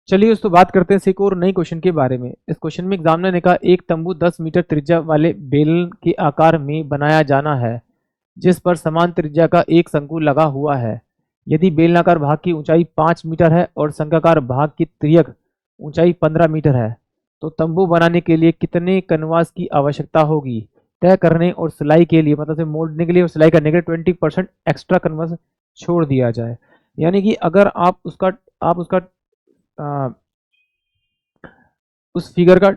चलिए दोस्तों बात करते हैं एक और नई क्वेश्चन के बारे में। इस क्वेश्चन में एग्जामिनर ने कहा एक तंबू 10 मीटर त्रिज्या वाले बेलन के आकार में बनाया जाना है जिस पर समान त्रिज्या का एक शंकु लगा हुआ है। यदि बेलनाकार भाग की ऊंचाई 5 मीटर है और शंक्वाकार भाग की तिर्यक ऊंचाई 15 मीटर है तो तंबू बनाने के लिए कितने कैनवास की आवश्यकता होगी। तय करने और सिलाई के लिए मतलब से मोड़ने के लिए और सिलाई करने के लिए 20% एक्स्ट्रा कैनवास छोड़ दिया जाए। यानी कि अगर आप उसका आ, उस फिगर का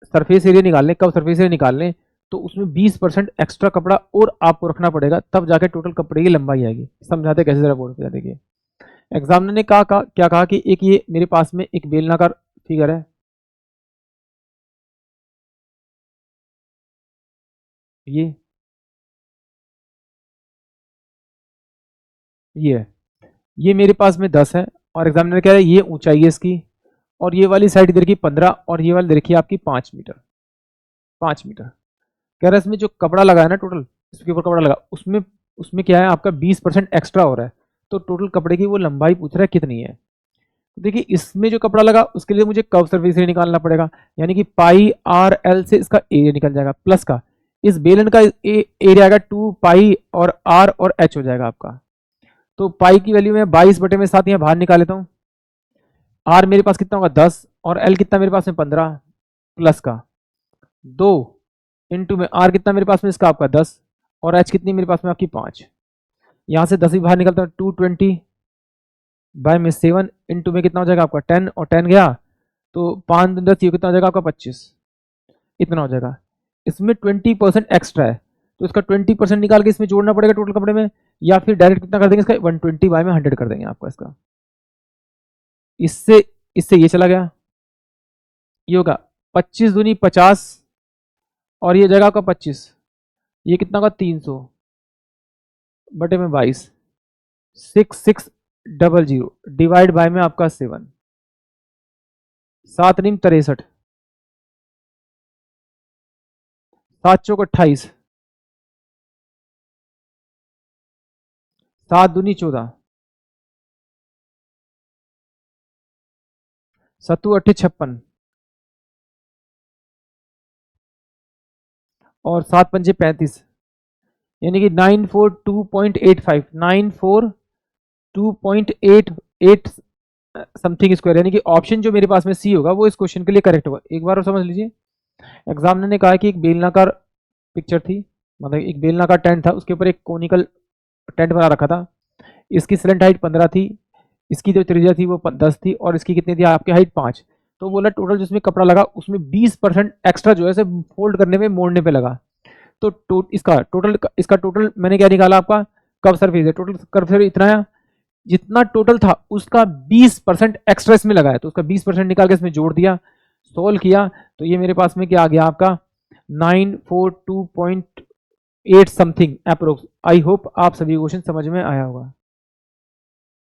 सरफेस एरिया निकाल लें, कब सरफेस एरिया निकाल लें तो उसमें 20% एक्स्ट्रा कपड़ा और आपको रखना पड़ेगा, तब जाके टोटल कपड़े की लंबाई आएगी। समझाते कैसे जरा बोर्ड पे देखिए। एग्जामिनर ने क्या कहा कि एक ये मेरे पास में एक बेलनाकार फिगर है, ये है, ये मेरे पास में 10 है और एग्जामिनर कह रहा है ये ऊंचाई है इसकी और ये वाली साइड इधर की 15 और ये वाली देखिए आपकी 5 मीटर। 5 मीटर कह रहा है इसमें जो कपड़ा लगा है ना टोटल, इसके ऊपर कपड़ा लगा उसमें उसमें क्या है आपका 20% एक्स्ट्रा हो रहा है। तो टोटल कपड़े की वो लंबाई पूछ रहा है कितनी है। तो देखिए इसमें जो कपड़ा लगा उसके लिए मुझे कर्व सरफेस एरिया निकालना पड़ेगा, यानी कि पाई आर एल से इसका एरिया निकल जाएगा प्लस का इस बेलन का एरिया आएगा 2 पाई और आर और एच हो जाएगा आपका। तो पाई की वैल्यू में 22/7 यहाँ बाहर निकाल लेता हूँ। आर मेरे पास कितना होगा 10 और एल कितना मेरे पास में 15 प्लस का 2 इंटू में आर कितना मेरे पास में इसका आपका 10 और एच कितनी मेरे पास में आपकी 5। यहाँ से 10 भी बाहर निकलता है 220/7 इंटू में कितना हो जाएगा आपका 10 और 10 गया तो 5 10 ये कितना हो जाएगा आपका 25, इतना हो जाएगा। इसमें 20% एक्स्ट्रा है तो इसका 20% निकाल के इसमें जोड़ना पड़ेगा टोटल कपड़े में, या फिर डायरेक्ट कितना कर देंगे इसका 120/100 कर देंगे आपका इसका। इससे इससे ये चला गया, ये होगा 25 दूनी 50 और ये जगह का 25, ये कितना होगा 300/22 6600 डिवाइड बाय में आपका 7 7 नीम 63 7 चौक 28 7 दूनी 14 7 8 56 और 7 पंजे 35, यानी कि 942.85 942.88 समथिंग स्क्वायर, यानी कि ऑप्शन जो मेरे पास में सी होगा वो इस क्वेश्चन के लिए करेक्ट होगा। एक बार और समझ लीजिए। एग्जामिनर ने कहा कि एक बेलनाकार पिक्चर थी, मतलब एक बेलनाकार टेंट था, उसके ऊपर एक कोनिकल टेंट बना रखा था। इसकी सिलेंट हाइट 15 थी, इसकी जो त्रिज्या थी वो 10 थी और इसकी कितनी थी आपकी हाइट 5। तो बोला टोटल जिसमें कपड़ा लगा उसमें 20% एक्स्ट्रा जो है फोल्ड करने में मोड़ने पे लगा। तो इसका टोटल मैंने क्या निकाला आपका कर्व सरफेस है, टोटल कर्व सरफेस इतना है, जितना टोटल था उसका 20% एक्स्ट्रा इसमें लगाया तो उसका 20% निकाल के इसमें जोड़ दिया, सोल्व किया तो ये मेरे पास में क्या आ गया आपका 942.8 समथिंग अप्रोक्स। आई होप आप सभी क्वेश्चन समझ में आया होगा।